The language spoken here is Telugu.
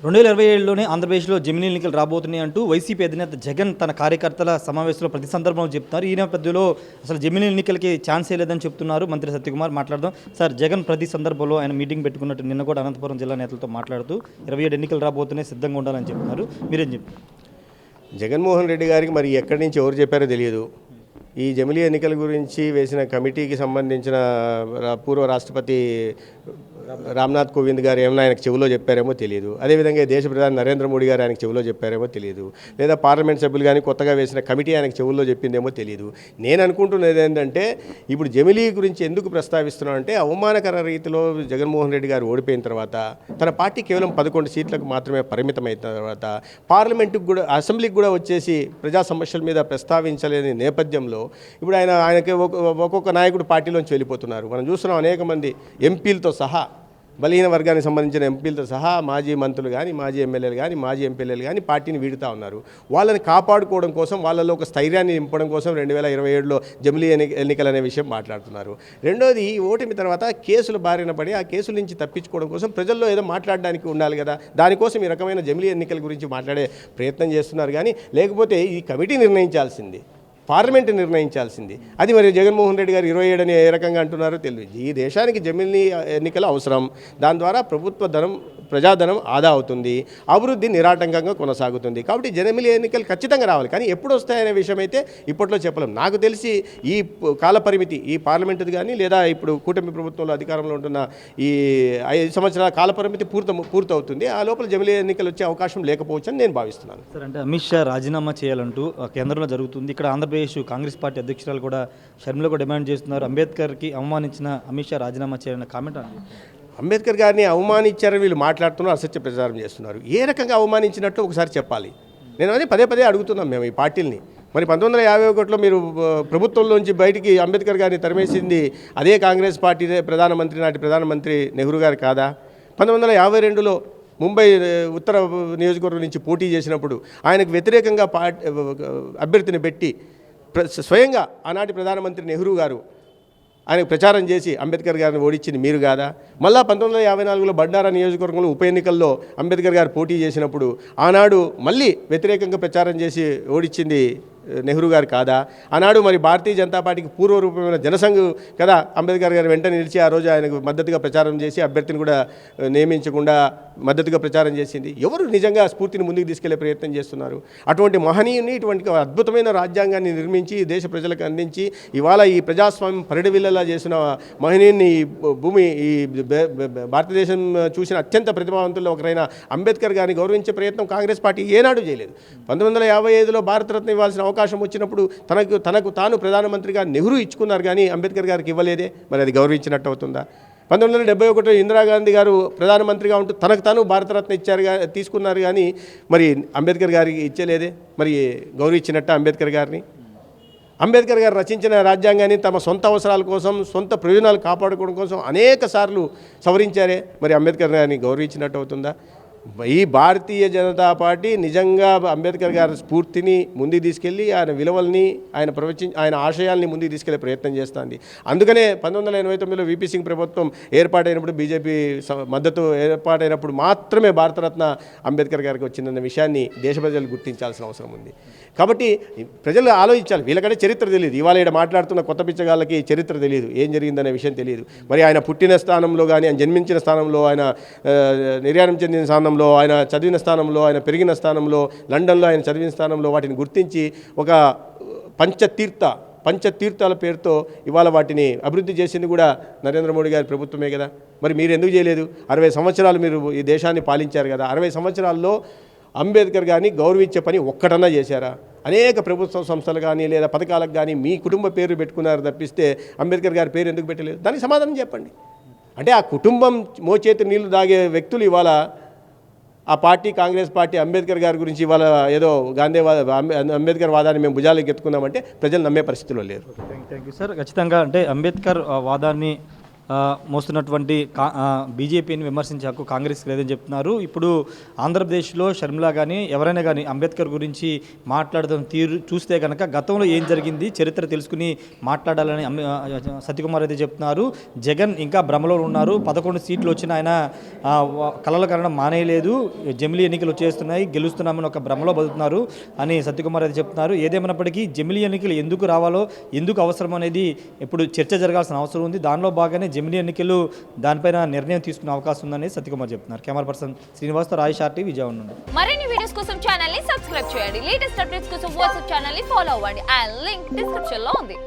2027లోనే ఆంధ్రప్రదేశ్లో జమిలీ ఎన్నికలు రాబోతున్నాయి అంటూ వైసీపీ అధినేత జగన్ తన కార్యకర్తల సమావేశంలో ప్రతి సందర్భంలో చెప్తున్నారు. ఈ నేపథ్యంలో అసలు జమిలీ ఎన్నికలకి ఛాన్సే లేదని చెప్తున్నారు మంత్రి సత్యకుమార్. మాట్లాడదాం సార్. జగన్ ప్రతి సందర్భంలో ఆయన మీటింగ్ పెట్టుకున్నట్టు నిన్న కూడా అనంతపురం జిల్లా నేతలతో మాట్లాడుతూ 27 ఎన్నికలు రాబోతున్నాయి, సిద్ధంగా ఉండాలని చెప్తున్నారు. మీరేం చెప్పారు? జగన్మోహన్ రెడ్డి గారికి మరి ఎక్కడి నుంచి ఎవరు చెప్పారో తెలియదు. ఈ జమిలీ ఎన్నికల గురించి వేసిన కమిటీకి సంబంధించిన పూర్వ రాష్ట్రపతి రామ్నాథ్ కోవింద్ గారు ఏమైనా ఆయనకు చెవిలో చెప్పారేమో తెలియదు. అదేవిధంగా దేశ ప్రధాని నరేంద్ర మోడీ గారు ఆయనకు చెవిలో చెప్పారేమో తెలియదు. లేదా పార్లమెంట్ సభ్యులు కానీ కొత్తగా వేసిన కమిటీ ఆయనకు చెవుల్లో చెప్పిందేమో తెలియదు. నేను అనుకుంటున్నది ఏంటంటే, ఇప్పుడు జమిలీ గురించి ఎందుకు ప్రస్తావిస్తున్నానంటే, అవమానకర రీతిలో జగన్మోహన్ రెడ్డి గారు ఓడిపోయిన తర్వాత తన పార్టీ కేవలం 11 సీట్లకు మాత్రమే పరిమితమైన తర్వాత పార్లమెంటుకు కూడా, అసెంబ్లీకి కూడా వచ్చేసి ప్రజా సమస్యల మీద ప్రస్తావించలేని నేపథ్యంలో ఇప్పుడు ఆయనకి ఒక్కొక్క నాయకుడు పార్టీలోంచి వెళ్ళిపోతున్నారు. మనం చూస్తున్నాం, అనేక మంది ఎంపీలతో సహా, బలహీన వర్గానికి సంబంధించిన ఎంపీలతో సహా మాజీ మంత్రులు కానీ, మాజీ ఎమ్మెల్యేలు కానీ, మాజీ ఎంపీలు కానీ పార్టీని వీడుతూ ఉన్నారు. వాళ్ళని కాపాడుకోవడం కోసం, వాళ్ళలో ఒక స్థైర్యాన్ని నింపడం కోసం 2027లో జమిలీ ఎన్నికలు అనే విషయం మాట్లాడుతున్నారు. రెండోది, ఈ ఓటమి తర్వాత కేసులు బారిన పడి ఆ కేసుల నుంచి తప్పించుకోవడం కోసం ప్రజల్లో ఏదో మాట్లాడడానికి ఉండాలి కదా, దానికోసం ఈ రకమైన జమిలీ ఎన్నికల గురించి మాట్లాడే ప్రయత్నం చేస్తున్నారు. కానీ లేకపోతే ఈ కమిటీ నిర్ణయించాల్సింది, పార్లమెంటు నిర్ణయించాల్సింది. అది మరి జగన్మోహన్ రెడ్డి గారు 27 అని ఏ రకంగా అంటున్నారో తెలియదు. ఈ దేశానికి జమిలీ ఎన్నికలు అవసరం. దాని ద్వారా ప్రభుత్వ ధనం, ప్రజాధనం ఆదా అవుతుంది, అభివృద్ధి నిరాటంకంగా కొనసాగుతుంది. కాబట్టి జమిలీ ఎన్నికలు ఖచ్చితంగా రావాలి. కానీ ఎప్పుడు వస్తాయనే విషయం అయితే ఇప్పట్లో చెప్పలేం. నాకు తెలిసి ఈ కాలపరిమితి, ఈ పార్లమెంటుది కానీ, లేదా ఇప్పుడు కూటమి ప్రభుత్వంలో అధికారంలో ఉంటున్న ఈ 5 సంవత్సరాల కాలపరిమితి పూర్తవుతుంది. ఆ లోపల జమిలీ ఎన్నికలు వచ్చే అవకాశం లేకపోవచ్చు అని నేను భావిస్తున్నాను. సార్, అంటే అమిత్ షా రాజీనామా చేయాలంటూ కేంద్రంలో జరుగుతుంది. ఇక్కడ ఆంధ్రప్రదేశ్ కాంగ్రెస్ పార్టీ అధ్యక్షురాలు కూడా షర్మిల కూడా డిమాండ్ చేస్తున్నారు. అంబేద్కర్కి అవమానించిన అమిత్ షా రాజీనామా చేయాలన్న కామెంట్ అండి. అంబేద్కర్ గారిని అవమానించారని వీళ్ళు మాట్లాడుతున్నారు, అసత్య ప్రచారం చేస్తున్నారు. ఏ రకంగా అవమానించినట్టు ఒకసారి చెప్పాలి. నేను అది పదే అడుగుతున్నాం మేము ఈ పార్టీల్ని. మరి 1951లో మీరు ప్రభుత్వంలోంచి బయటికి అంబేద్కర్ గారిని తరిమేసింది అదే కాంగ్రెస్ పార్టీ నాటి ప్రధానమంత్రి నెహ్రూ గారు కాదా? 1952లో ముంబై ఉత్తర నియోజకవర్గం నుంచి పోటీ చేసినప్పుడు ఆయనకు వ్యతిరేకంగా అభ్యర్థిని పెట్టి స్వయంగా ఆనాటి ప్రధానమంత్రి నెహ్రూ గారు ఆయనకు ప్రచారం చేసి అంబేద్కర్ గారిని ఓడించింది మీరు కాదా? మళ్ళా 1954లో బండారా నియోజకవర్గంలో ఉప ఎన్నికల్లో అంబేద్కర్ గారు పోటీ చేసినప్పుడు ఆనాడు మళ్ళీ వ్యతిరేకంగా ప్రచారం చేసి ఓడించింది నెహ్రూ గారు కాదా? ఆనాడు మరి భారతీయ జనతా పార్టీకి పూర్వరూపమైన జనసంఘ్ కదా అంబేద్కర్ గారు వెంట నిలిచి ఆ రోజు ఆయనకు మద్దతుగా ప్రచారం చేసి అభ్యర్థిని కూడా నియమించకుండా మద్దతుగా ప్రచారం చేసింది. ఎవరు నిజంగా స్ఫూర్తిని ముందుకు తీసుకెళ్లే ప్రయత్నం చేస్తున్నారు? అటువంటి మహనీయుని, ఇటువంటి అద్భుతమైన రాజ్యాంగాన్ని నిర్మించి దేశ ప్రజలకు అందించి ఇవాళ ఈ ప్రజాస్వామ్యం పరిడివిల్లలా చేసిన మహనీయుని భూమి, ఈ భారతదేశం చూసిన అత్యంత ప్రతిభావంతుల్లో ఒకరైన అంబేద్కర్ గారిని గౌరవించే ప్రయత్నం కాంగ్రెస్ పార్టీ ఏనాడు చేయలేదు. 1955లో భారతరత్న ఇవ్వాల్సిన అవకాశం వచ్చినప్పుడు తనకు తాను ప్రధానమంత్రిగా నెహ్రూ ఇచ్చుకున్నారు, కానీ అంబేద్కర్ గారికి ఇవ్వలేదే. మరి అది గౌరవించినట్టు అవుతుందా? 1971 ఇందిరాగాంధీ గారు ప్రధానమంత్రిగా ఉంటూ తనకు తాను భారతరత్న తీసుకున్నారు, కానీ మరి అంబేద్కర్ గారికి ఇచ్చలేదే. మరి గౌరవించినట్టు అంబేద్కర్ గారిని? అంబేద్కర్ గారు రచించిన రాజ్యాంగాన్ని తమ సొంత అవసరాల కోసం, సొంత ప్రయోజనాలు కాపాడుకోవడం కోసం అనేక సార్లు సవరించారే. మరి అంబేద్కర్ గారిని గౌరవించినట్టు అవుతుందా? ఈ భారతీయ జనతా పార్టీ నిజంగా అంబేద్కర్ గారి స్ఫూర్తిని ముందుకు తీసుకెళ్ళి ఆయన విలువల్ని, ఆయన ఆశయాల్ని ముందుకు తీసుకెళ్లే ప్రయత్నం చేస్తుంది. అందుకనే 1989లో వీపీ సింగ్ ప్రభుత్వం ఏర్పాటైనప్పుడు, బీజేపీ మద్దతు ఏర్పాటైనప్పుడు మాత్రమే భారతరత్న అంబేద్కర్ గారికి వచ్చిందన్న విషయాన్ని దేశ ప్రజలు గుర్తించాల్సిన అవసరం ఉంది. కాబట్టి ప్రజలు ఆలోచించాలి. వీళ్ళకంటే చరిత్ర తెలియదు. ఇవాళ ఇక్కడ మాట్లాడుతున్న కొత్త పిచ్చగాళ్ళకి చరిత్ర తెలియదు, ఏం జరిగిందనే విషయం తెలియదు. మరి ఆయన పుట్టిన స్థానంలో కానీ, ఆయన జన్మించిన స్థానంలో, ఆయన నిర్యాణం చెందిన స్థానంలో, ఆయన చదివిన స్థానంలో, ఆయన పెరిగిన స్థానంలో, లండన్లో ఆయన చదివిన స్థానంలో వాటిని గుర్తించి ఒక పంచతీర్థాల పేరుతో ఇవాళ వాటిని అభివృద్ధి చేసింది కూడా నరేంద్ర మోడీ గారి ప్రభుత్వమే కదా. మరి మీరు ఎందుకు చేయలేదు? 60 సంవత్సరాలు మీరు ఈ దేశాన్ని పాలించారు కదా. 60 సంవత్సరాల్లో అంబేద్కర్ గారిని గౌరవించే పని ఒక్కటన్నా చేశారా? అనేక ప్రభుత్వ సంస్థలు కానీ, లేదా పథకాలకు కానీ మీ కుటుంబ పేరు పెట్టుకున్నారు తప్పిస్తే అంబేద్కర్ గారి పేరు ఎందుకు పెట్టలేదు? దానికి సమాధానం చెప్పండి. అంటే ఆ కుటుంబం మోచేతి నీళ్లు దాగే వ్యక్తులు ఇవాళ ఆ పార్టీ, కాంగ్రెస్ పార్టీ అంబేద్కర్ గారి గురించి ఇవాళ ఏదో అంబేద్కర్ వాదాన్ని మేము భుజాలకు ఎత్తుకున్నామంటే ప్రజలు నమ్మే పరిస్థితిలో లేరు. Thank you sir. ఖచ్చితంగా అంటే అంబేద్కర్ వాదాన్ని మోస్తున్నటువంటి బీజేపీని విమర్శించే హక్కు కాంగ్రెస్కి లేదని చెప్తున్నారు. ఇప్పుడు ఆంధ్రప్రదేశ్లో షర్మిల కానీ ఎవరైనా కానీ అంబేద్కర్ గురించి మాట్లాడడం తీరు చూస్తే కనుక గతంలో ఏం జరిగింది చరిత్ర తెలుసుకుని మాట్లాడాలని సత్యకుమార్ అయితే చెప్తున్నారు. జగన్ ఇంకా భ్రమలో ఉన్నారు. 11 సీట్లు వచ్చిన ఆయన కలల కనడం మానేయలేదు. జమిలీ ఎన్నికలు వచ్చేస్తున్నాయి, గెలుస్తున్నామని ఒక భ్రమలో బతుకుతున్నారు అని సత్యకుమార్ అయితే చెప్తున్నారు. ఏదేమైనప్పటికీ జమిలీ ఎన్నికలు ఎందుకు రావాలో, ఎందుకు అవసరం అనేది ఇప్పుడు చర్చ జరగాల్సిన అవసరం ఉంది. దానిలో భాగంగానే జమిలీ ఎన్నికలు దానిపైన నిర్ణయం తీసుకునే అవకాశం ఉందని సత్యకుమార్ చెప్తున్నారు. Camera person శ్రీనివాస్తో Roy shorty Vijayawada నుండి. మరిన్ని వీడియోస్ కోసం ఛానల్ ని సబ్స్క్రైబ్ చేయండి. లేటెస్ట్ అప్డేట్స్ కోసం వాట్సాప్ ఛానల్ ని ఫాలో అవ్వండి. ఆ లింక్ డిస్క్రిప్షన్ లో ఉంది.